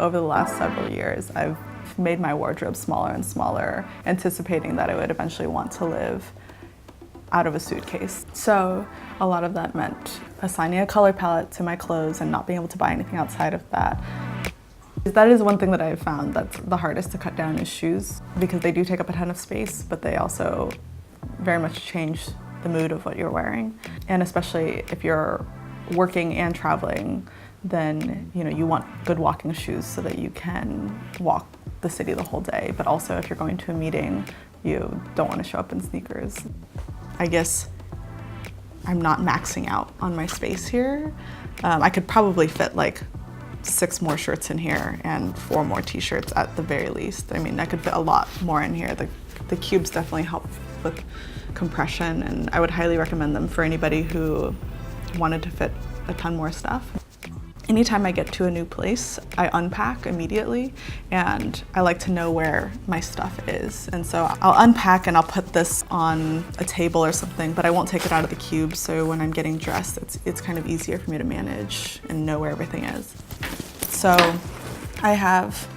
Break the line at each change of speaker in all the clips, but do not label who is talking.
over the last several years, I've made my wardrobe smaller and smaller, anticipating that I would eventually want to live out of a suitcase. So a lot of that meant assigning a color palette to my clothes and not being able to buy anything outside of that. That is one thing that I've found that's the hardest to cut down is shoes, because they do take up a ton of space, but they also very much change the mood of what you're wearing. And especially if you're working and traveling, then you want good walking shoes so that you can walk the city the whole day. But also if you're going to a meeting, you don't want to show up in sneakers. I guess I'm not maxing out on my space here. I could probably fit like 6 more shirts in here and 4 more t-shirts at the very least. I mean, I could fit a lot more in here. The cubes definitely help with compression, and I would highly recommend them for anybody who wanted to fit a ton more stuff. Anytime I get to a new place, I unpack immediately, and I like to know where my stuff is. And so I'll unpack and I'll put this on a table or something, but I won't take it out of the cube, so when I'm getting dressed, it's kind of easier for me to manage and know where everything is. So I have,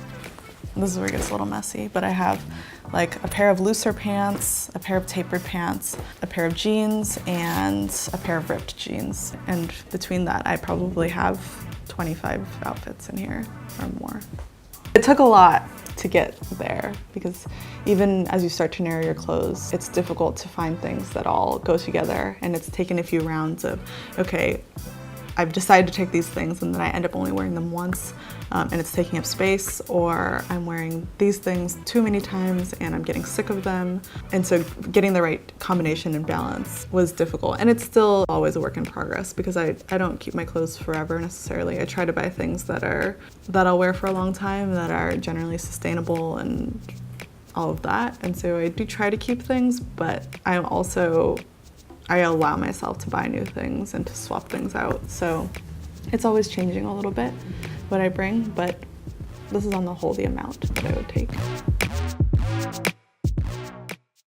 this is where it gets a little messy, but I have like a pair of looser pants, a pair of tapered pants, a pair of jeans, and a pair of ripped jeans. And between that, I probably have 25 outfits in here or more. It took a lot to get there, because even as you start to narrow your clothes, it's difficult to find things that all go together. And it's taken a few rounds of, okay, I've decided to take these things and then I end up only wearing them once, and it's taking up space, or I'm wearing these things too many times and I'm getting sick of them. And so getting the right combination and balance was difficult. And it's still always a work in progress, because I don't keep my clothes forever necessarily. I try to buy things that I'll wear for a long time, that are generally sustainable and all of that. And so I do try to keep things, but I allow myself to buy new things and to swap things out. So it's always changing a little bit what I bring, but this is on the whole the amount that I would take.